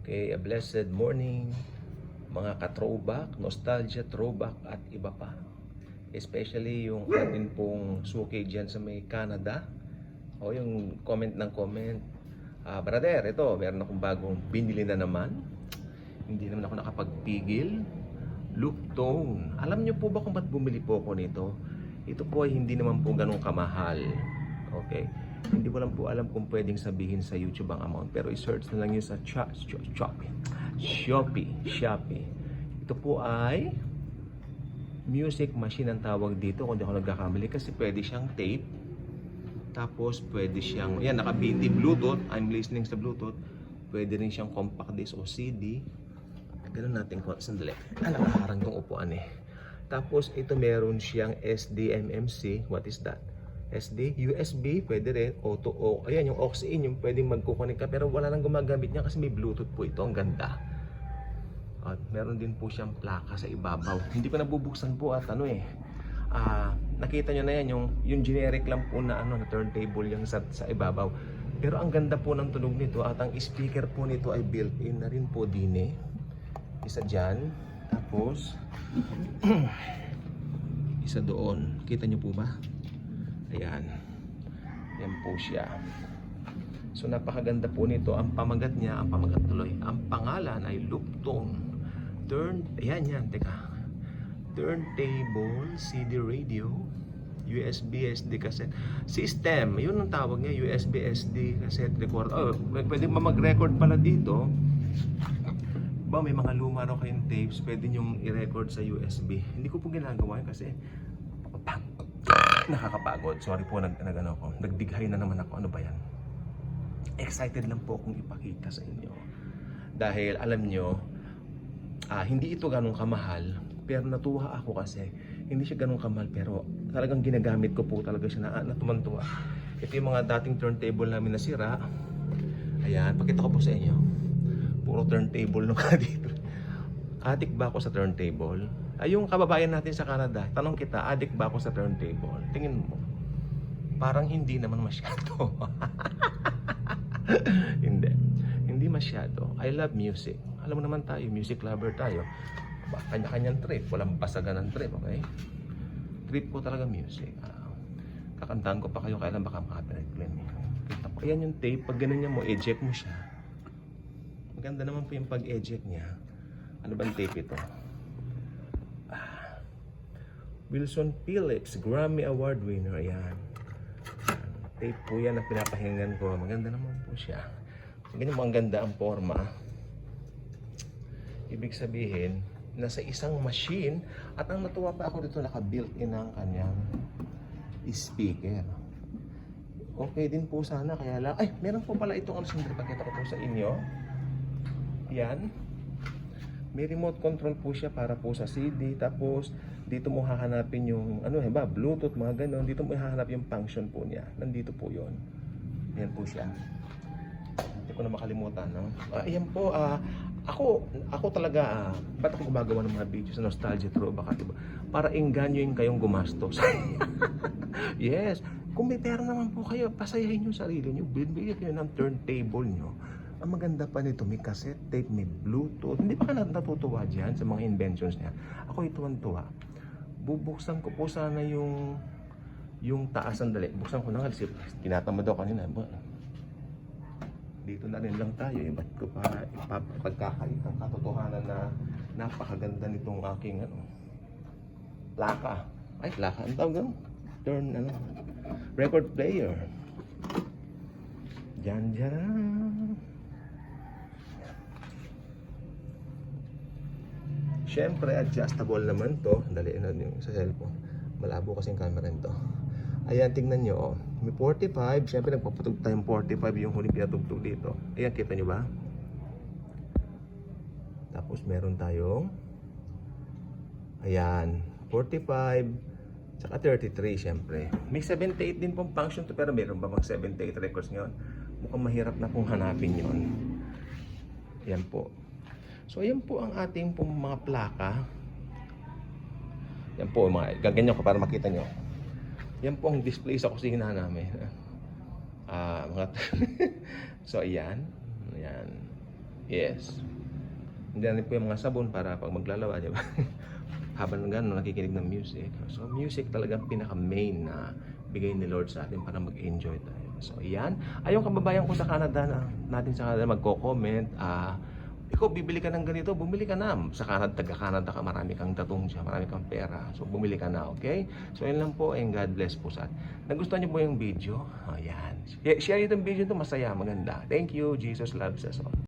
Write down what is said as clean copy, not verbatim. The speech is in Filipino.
Okay, a blessed morning, mga ka-throwback, nostalgia, throwback at iba pa. Especially yung atin pong suki dyan sa may Canada. O yung comment ng comment. Brother, ito, meron akong bagong binili na naman. Hindi naman ako nakapagpigil. Loop tone. Alam nyo po ba kung ba't bumili po ako nito? Ito po ay hindi naman po ganun kamahal. Okay? Hindi ko lang po alam kung pwedeng sabihin sa YouTube ang amount. Pero i-search na lang yun sa Shopee. Ito po ay music machine ang tawag dito kung di ako nagkakamali. Kasi pwede siyang tape. Tapos pwede siyang, yan, naka-BT Bluetooth. I'm listening sa Bluetooth. Pwede rin siyang compact disc o CD. Ganun natin ko. Sandali. Nakaharang tong upuan eh. Tapos ito meron siyang SDMMC. What is that? SD, USB, pwede rin, auto, ayan yung aux-in, yung pwedeng magkukunik ka, pero wala nang gumagamit niya kasi may Bluetooth po ito, ang ganda. At meron din po siyang plaka sa ibabaw. Hindi ko nabubuksan po at nakita nyo na yan, yung generic lang po na, na turntable yung sa ibabaw. Pero ang ganda po ng tunog nito at ang speaker po nito ay built-in na rin po din eh. Isa dyan, tapos, isa doon. Kita nyo po ba? Ayan. Yan po siya. So napakaganda po nito. Ang pamagat niya, ang pamagat tuloy. Ang pangalan ay Loop Tone. Ayan. Teka. Turntable CD radio. USB SD cassette system. Yun ang tawag niya. USB SD cassette record. Pwede mag-record pala dito. May mga luma raw kayong tapes. Pwede nyong i-record sa USB. Hindi ko po ginagawa yun kasi nakakapagod. Sorry po, nagdighay na naman ako. Ano ba yan? Excited lang po akong ipakita sa inyo. Dahil alam nyo, hindi ito ganun kamahal. Pero natuwa ako kasi hindi siya ganun kamahal. Pero talagang ginagamit ko po talaga siya na tumantuwa. Ito yung mga dating turntable namin na sira. Ayan, pakita ko po sa inyo. Puro turntable nung dito. Addict ba ako sa turntable? Yung kababayan natin sa Canada, tanong kita, addict ba ako sa turntable? Tingin mo, parang hindi naman masyado. Hindi masyado. I love music. Alam mo naman tayo, music lover tayo. Kanya-kanyang trip, walang basagan ng trip, okay? Trip ko talaga music. Kakantahan ko pa kayo, kailan baka makapag-reclaim. Kita ko, ayan yung tape, pag ganun niya mo, eject mo siya. Maganda naman po yung pag-eject niya. Ano bang tape ito? Wilson Phillips, Grammy Award winner. Ayan. Tape po yan na pinapahingan ko. Maganda naman po siya. Ganyan mo ang ganda ang forma. Ibig sabihin, nasa isang machine at ang natuwa pa ako dito, naka-built-in ang kanyang speaker. Okay din po sana, kaya lang, meron po pala itong sandali, pakita ko po sa inyo. Yan. May remote control po siya para po sa CD. Tapos dito mo hahanapin yung Bluetooth, mga ganon. Dito mo hahanap yung function po niya. Nandito po yon. Ayan po siya. Hindi ko na makalimutan, no? Ayan po, ako talaga, ba't ako gumagawa ng mga videos sa nostalgia throwback, diba? Para engganyoin kayong gumastos. Yes. Kung may pera naman po kayo, pasayahin yung sarili nyo. Bili kayo ng turntable nyo. Ang maganda pa nito, may cassette tape, may Bluetooth. Hindi pa ka natutuwa dyan sa mga inventions niya? Ako ituwan-tuwa. Bubuksan ko po sana yung taas. Sandali. Buksan ko na nga. Tinatamad ako kanina. Dito na rin lang tayo. Ba't ko pa ipapagkakait ang katotohanan na napakaganda nitong aking plaka. Plaka. Ang tawag doon? Record player. Diyan. Siyempre, adjustable naman to. Dali na yung sa cellphone. Malabo kasing camera nito. Ayan, tingnan nyo. May 45. Siyempre, nagpapatug tayong 45 yung huling pinatugtog dito. Ayan, kita nyo ba? Tapos, meron tayong ayan, 45. Tsaka 33, siyempre. May 78 din pong function to. Pero meron ba bang 78 records ngayon? Mukhang mahirap na pong hanapin yon. Ayan po. So, ayan po ang ating pong mga plaka. Yan po, gaganyan ko para makita nyo. Yan po ang display sa kusina namin. So, ayan. Yes. Hindi na rin po yung mga sabon para pag maglalawa, di ba? Habang gano'n, nakikinig ng music. So, music talagang pinaka-main na bigay ni Lord sa atin para mag-enjoy tayo. So, yan. Ayong kababayan ko sa Canada natin sa Canada magko-comment, ikaw, bibili ka ng ganito, bumili ka na. Sa Canada, taga-Canada ka, marami kang tatong siya, marami kang pera. So, bumili ka na, okay? So, yun lang po, and God bless po sa atin. Nagustuhan niyo po yung video? Ayan. Share itong video ito, masaya, maganda. Thank you. Jesus loves us all.